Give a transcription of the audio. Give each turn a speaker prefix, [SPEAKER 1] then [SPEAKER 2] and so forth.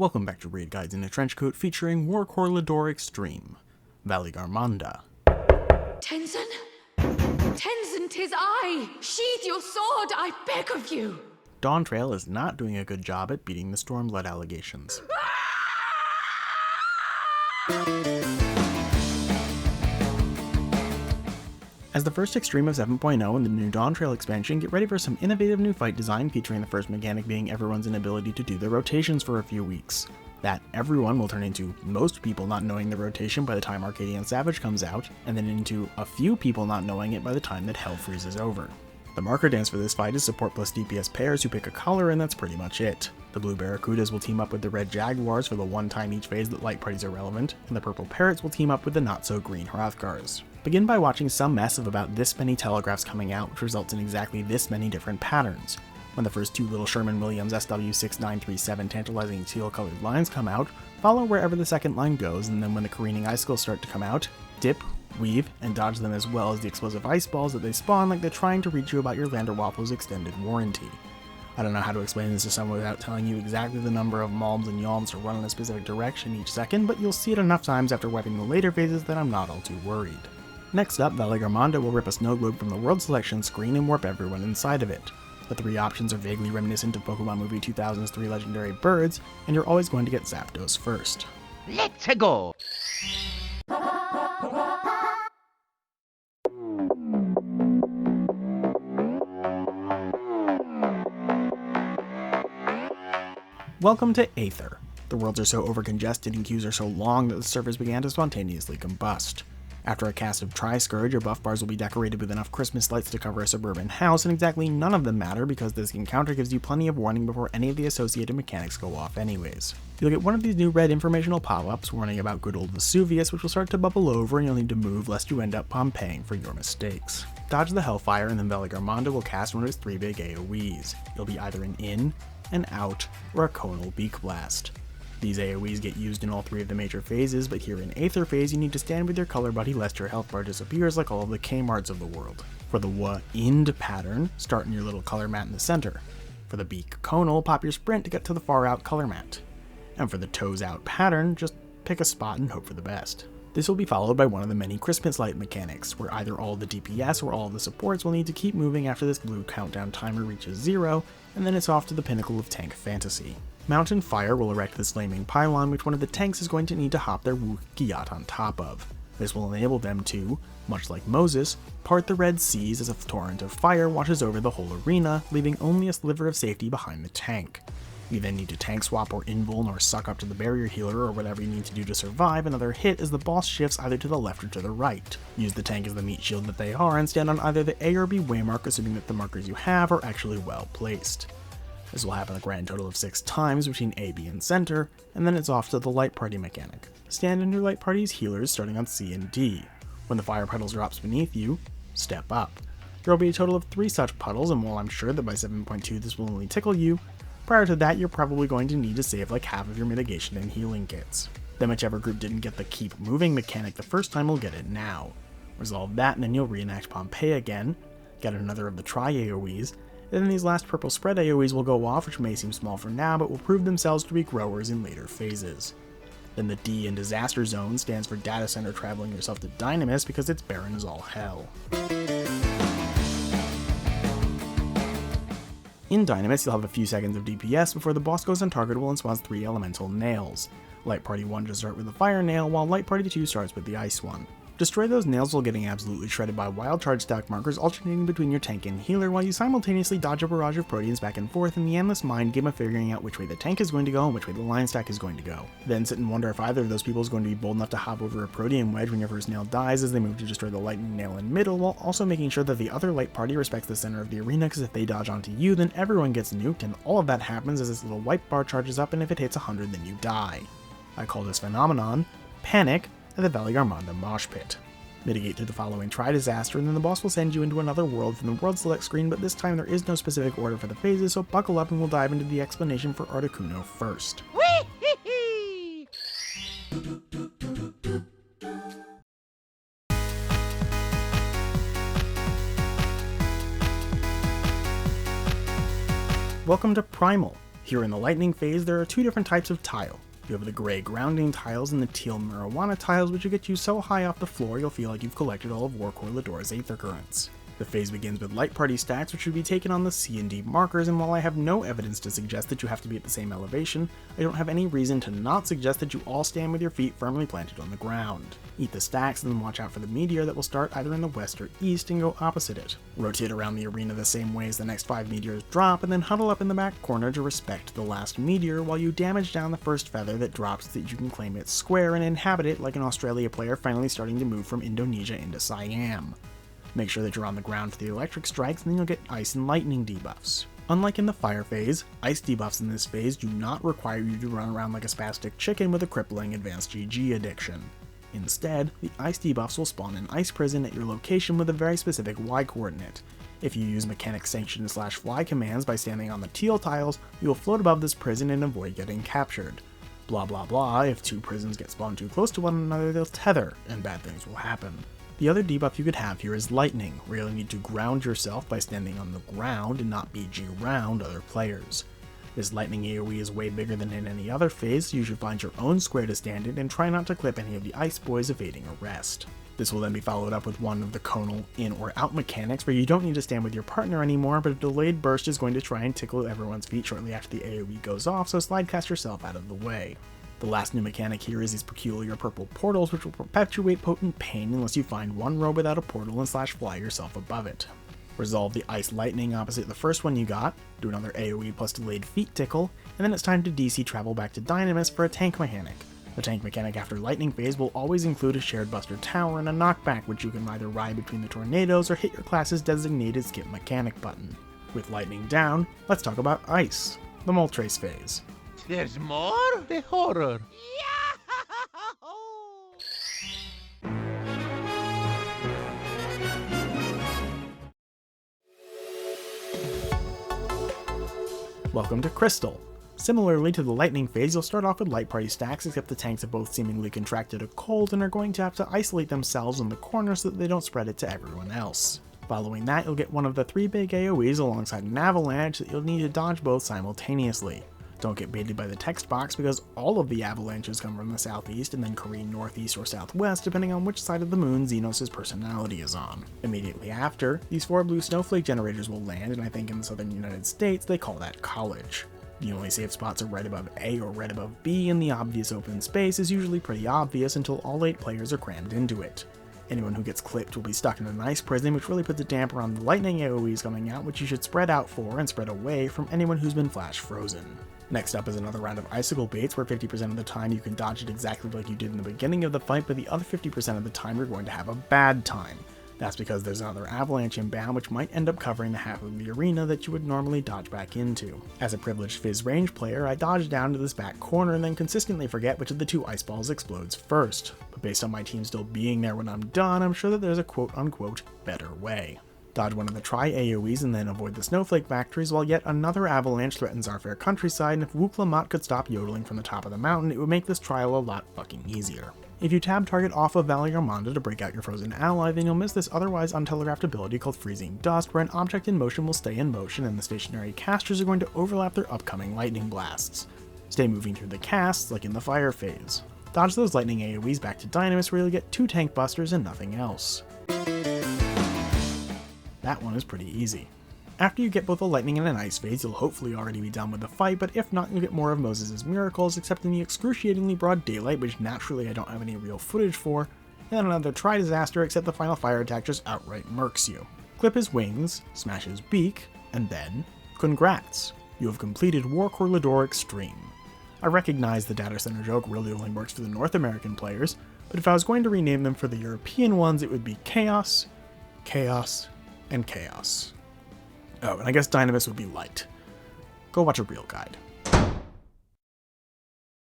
[SPEAKER 1] Welcome back to Raid Guides in a Trenchcoat featuring Worqor Lador Extreme, Valley Garmanda.
[SPEAKER 2] Tenzin? Tenzin, 'tis I! Sheathe your sword, I beg of you!
[SPEAKER 1] Dawntrail is not doing a good job at beating the Stormblood allegations. As the first Extreme of 7.0 and the new Dawntrail expansion, get ready for some innovative new fight design featuring the first mechanic being everyone's inability to do their rotations for a few weeks. That everyone will turn into most people not knowing the rotation by the time Arcadian Savage comes out, and then into a few people not knowing it by the time that Hell freezes over. The marker dance for this fight is support plus DPS pairs who pick a color, and that's pretty much it. The blue Barracudas will team up with the red Jaguars for the one time each phase that light parties are relevant, and the purple Parrots will team up with the not so green Hrothgars. Begin by watching some mess of about this many telegraphs coming out, which results in exactly this many different patterns. When the first two little Sherman-Williams SW6937 tantalizing teal-colored lines come out, follow wherever the second line goes, and then when the careening icicles start to come out, dip, weave, and dodge them as well as the explosive ice balls that they spawn like they're trying to reach you about your Lander Waffles extended warranty. I don't know how to explain this to someone without telling you exactly the number of Malms and Yalms to run in a specific direction each second, but you'll see it enough times after wiping the later phases that I'm not all too worried. Next up, Valley Garmanda will rip a snow globe from the world selection screen and warp everyone inside of it. The three options are vaguely reminiscent of Pokemon Movie 2000's three legendary birds, and you're always going to get Zapdos first.
[SPEAKER 3] Let's go!
[SPEAKER 1] Welcome to Aether. The worlds are so overcongested and queues are so long that the servers began to spontaneously combust. After a cast of Tri-Scourge, your buff bars will be decorated with enough Christmas lights to cover a suburban house, and exactly none of them matter because this encounter gives you plenty of warning before any of the associated mechanics go off anyways. You'll get one of these new red informational pop-ups warning about good old Vesuvius, which will start to bubble over and you'll need to move lest you end up Pompeying for your mistakes. Dodge the Hellfire and then Valley Garmanda will cast one of its three big AoEs. It'll be either an in, an out, or a conal beak blast. These AoEs get used in all three of the major phases, but here in Aether phase you need to stand with your color buddy lest your health bar disappears like all of the Kmarts of the world. For the Wa-Ind pattern, start in your little color mat in the center. For the beak conal, pop your sprint to get to the far out color mat. And for the toes out pattern, just pick a spot and hope for the best. This will be followed by one of the many Christmas light mechanics, where either all of the DPS or all of the supports will need to keep moving after this blue countdown timer reaches 0, and then it's off to the pinnacle of tank fantasy. Mountain Fire will erect this flaming pylon which one of the tanks is going to need to hop their Wookiee on top of. This will enable them to, much like Moses, part the Red Seas as a torrent of fire washes over the whole arena, leaving only a sliver of safety behind the tank. You then need to tank swap or invuln or suck up to the barrier healer or whatever you need to do to survive another hit as the boss shifts either to the left or to the right. Use the tank as the meat shield that they are and stand on either the A or B waymark, assuming that the markers you have are actually well placed. This will happen a grand total of 6 times between A, B, and center, and then it's off to the light party mechanic. Stand in your light party's healers starting on C and D. When the fire puddles drops beneath you, step up. There will be a total of 3 such puddles, and while I'm sure that by 7.2 this will only tickle you, prior to that you're probably going to need to save like half of your mitigation and healing kits. Then whichever group didn't get the keep moving mechanic the first time will get it now. Resolve that and then you'll reenact Pompeii again, get another of the tri-AoEs, and then these last purple spread AoEs will go off, which may seem small for now, but will prove themselves to be growers in later phases. Then the D in Disaster Zone stands for Data Center traveling yourself to Dynamis because its barren is all hell. In Dynamis, you'll have a few seconds of DPS before the boss goes untargetable and spawns 3 elemental nails. Light Party 1 to start with the fire nail, while Light Party 2 starts with the ice one. Destroy those nails while getting absolutely shredded by wild charge stack markers alternating between your tank and healer while you simultaneously dodge a barrage of proteans back and forth in the endless mind game of figuring out which way the tank is going to go and which way the line stack is going to go. Then sit and wonder if either of those people is going to be bold enough to hop over a protean wedge when your first nail dies as they move to destroy the lightning nail in middle, while also making sure that the other light party respects the center of the arena, because if they dodge onto you then everyone gets nuked, and all of that happens as this little white bar charges up, and if it hits 100 then you die. I call this phenomenon Panic at the Valley Garmanda Mosh Pit. Mitigate through the following tri-disaster, and then the boss will send you into another world from the world select screen, but this time there is no specific order for the phases, so buckle up and we'll dive into the explanation for Articuno first.
[SPEAKER 3] Whee!
[SPEAKER 1] Welcome to Primal. Here in the lightning phase, there are two different types of tile. You have the gray grounding tiles and the teal marijuana tiles, which will get you so high off the floor you'll feel like you've collected all of Worqor Lidor's Aether Currents. The phase begins with light party stacks, which should be taken on the C and D markers, and while I have no evidence to suggest that you have to be at the same elevation, I don't have any reason to not suggest that you all stand with your feet firmly planted on the ground. Eat the stacks and then watch out for the meteor that will start either in the west or east and go opposite it. Rotate around the arena the same way as the next 5 meteors drop, and then huddle up in the back corner to respect the last meteor while you damage down the first feather that drops so that you can claim its square and inhabit it like an Australia player finally starting to move from Indonesia into Siam. Make sure that you're on the ground for the electric strikes, and then you'll get ice and lightning debuffs. Unlike in the fire phase, ice debuffs in this phase do not require you to run around like a spastic chicken with a crippling advanced GG addiction. Instead, the ice debuffs will spawn an ice prison at your location with a very specific Y coordinate. If you use mechanic sanction / fly commands by standing on the teal tiles, you will float above this prison and avoid getting captured. Blah blah blah, if 2 prisons get spawned too close to one another, they'll tether, and bad things will happen. The other debuff you could have here is lightning, where you'll need to ground yourself by standing on the ground and not BG round other players. This lightning AoE is way bigger than in any other phase, so you should find your own square to stand in and try not to clip any of the ice boys evading arrest. This will then be followed up with one of the conal in or out mechanics where you don't need to stand with your partner anymore, but a delayed burst is going to try and tickle everyone's feet shortly after the AoE goes off, so slidecast yourself out of the way. The last new mechanic here is these peculiar purple portals, which will perpetuate potent pain unless you find one row without a portal and fly yourself above it. Resolve the ice lightning opposite the first one you got, do another AoE plus delayed feet tickle, and then it's time to DC travel back to Dynamis for a tank mechanic. The tank mechanic after lightning phase will always include a shared buster tower and a knockback, which you can either ride between the tornadoes or hit your class's designated skip mechanic button. With lightning down, let's talk about ice, the Moltres phase.
[SPEAKER 3] There's more? The horror.
[SPEAKER 1] Welcome to Crystal. Similarly to the lightning phase, you'll start off with light party stacks, except the tanks have both seemingly contracted a cold and are going to have to isolate themselves on the corner so that they don't spread it to everyone else. Following that, you'll get one of the 3 big AoEs alongside an avalanche that you'll need to dodge both simultaneously. Don't get baited by the text box because all of the avalanches come from the southeast and then careen northeast or southwest depending on which side of the moon Xenos' personality is on. Immediately after, these 4 blue snowflake generators will land, and I think in the southern United States they call that college. The only safe spots are right above A or right above B, and the obvious open space is usually pretty obvious until all 8 players are crammed into it. Anyone who gets clipped will be stuck in an ice prison, which really puts a damper on the lightning AoEs coming out, which you should spread out for and spread away from anyone who's been flash frozen. Next up is another round of icicle baits, where 50% of the time you can dodge it exactly like you did in the beginning of the fight, but the other 50% of the time you're going to have a bad time. That's because there's another avalanche inbound, which might end up covering the half of the arena that you would normally dodge back into. As a privileged Fizz range player, I dodge down to this back corner and then consistently forget which of the 2 ice balls explodes first. But based on my team still being there when I'm done, I'm sure that there's a quote-unquote better way. Dodge one of the tri-AoEs and then avoid the snowflake factories while yet another avalanche threatens our fair countryside, and if Wooklamat could stop yodeling from the top of the mountain, it would make this trial a lot fucking easier. If you tab target off of Valley Armanda to break out your frozen ally, then you'll miss this otherwise untelegraphed ability called Freezing Dust, where an object in motion will stay in motion and the stationary casters are going to overlap their upcoming lightning blasts. Stay moving through the casts, like in the fire phase. Dodge those lightning AoEs back to Dynamis, where you'll get 2 tank busters and nothing else. That one is pretty easy. After you get both a lightning and an ice phase, you'll hopefully already be done with the fight, but if not, you'll get more of Moses' miracles, except in the excruciatingly broad daylight, which naturally I don't have any real footage for, and then another tri-disaster, except the final fire attack just outright murks you. Clip his wings, smash his beak, and then, congrats! You have completed Worqor Lidor Extreme. I recognize the data center joke really only works for the North American players, but if I was going to rename them for the European ones, it would be Chaos, Chaos, and Chaos. Oh, and I guess Dynamis would be light. Go watch a real guide.